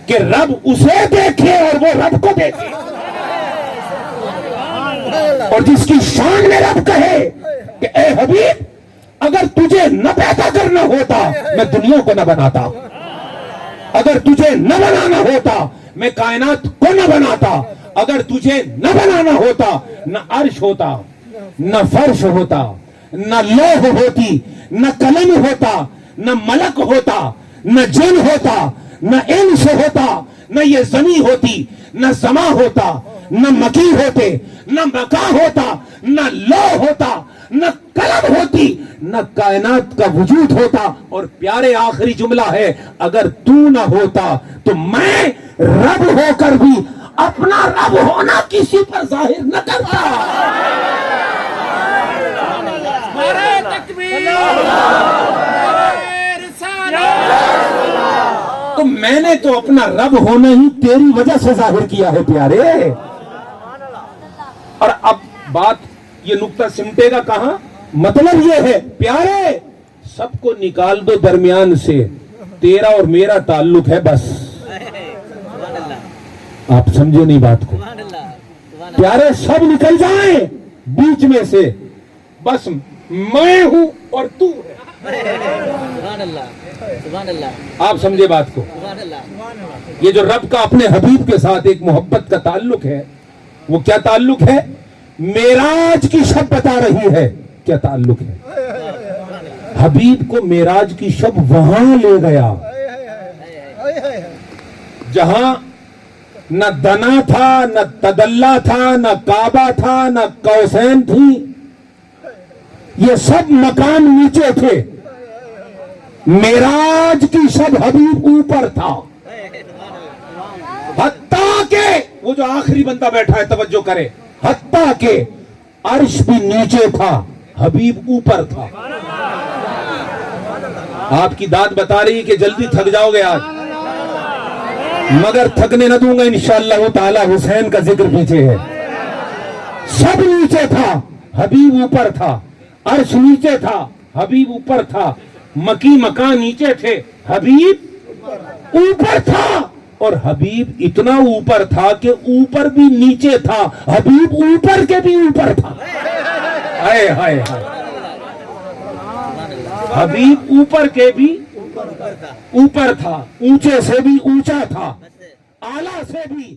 کہ رب اسے دیکھے اور وہ رب کو دیکھے، اور جس کی شان میں رب کہے کہ اے حبیب اگر تجھے نہ پیدا کرنا ہوتا میں دنیا کو نہ بناتا، اگر تجھے نہ بنانا ہوتا میں کائنات کو نہ بناتا، اگر تجھے نہ بنانا ہوتا نہ عرش ہوتا، نہ فرش ہوتا، نہ لوح ہوتی، نہ قلم ہوتا، نہ ملک ہوتا، نہ جن ہوتا، نہ انس ہوتا، نہ یہ زمین ہوتی، نہ زما ہوتا، نہ مکی ہوتے، نہ مکا ہوتا، نہ لوح ہوتا، نہ قلم ہوتی، نہ کائنات کا وجود ہوتا، اور پیارے آخری جملہ ہے اگر تو نہ ہوتا تو میں رب ہو کر بھی اپنا رب ہونا کسی پر ظاہر نہ کرتا۔ نعرہ تکبیر، تو میں نے تو اپنا رب ہونا ہی تیری وجہ سے ظاہر کیا ہے پیارے۔ اور اب بات یہ نقطہ سمٹے گا کہاں؟ مطلب یہ ہے پیارے سب کو نکال دو درمیان سے، تیرا اور میرا تعلق ہے بس۔ آپ سمجھے نہیں بات کو؟ پیارے سب نکل جائیں بیچ میں سے، بس میں ہوں اور تو ہے۔ آپ سمجھے بات کو؟ یہ جو رب کا اپنے حبیب کے ساتھ ایک محبت کا تعلق ہے، وہ کیا تعلق ہے؟ معراج کی شب بتا رہی ہے کیا تعلق ہے۔ حبیب کو معراج کی شب وہاں لے گیا جہاں نہ دنا تھا، نہ تدلہ تھا، نہ کعبہ تھا، نہ قوسین تھی، یہ سب مکان نیچے تھے۔ معراج کی شب حبیب اوپر تھا، حتیٰ کہ وہ جو آخری بندہ بیٹھا ہے توجہ کرے، حتیٰ کہ عرش بھی نیچے تھا، حبیب اوپر تھا۔ آپ کی داد بتا رہی کہ جلدی تھک جاؤ گے آج، مگر تھکنے نہ دوں گا انشاءاللہ تعالی۔ حسین کا ذکر پیچھے ہے۔ سب نیچے تھا، حبیب اوپر تھا، عرش نیچے تھا، حبیب اوپر تھا، مکی مکان نیچے تھے، حبیب اوپر تھا، اور حبیب اتنا اوپر تھا کہ اوپر بھی نیچے تھا، حبیب اوپر کے بھی اوپر تھا۔ ہائے ہائے ہائے، حبیب اوپر کے بھی اوپر تھا، اونچے سے بھی اونچا تھا، اعلیٰ سے بھی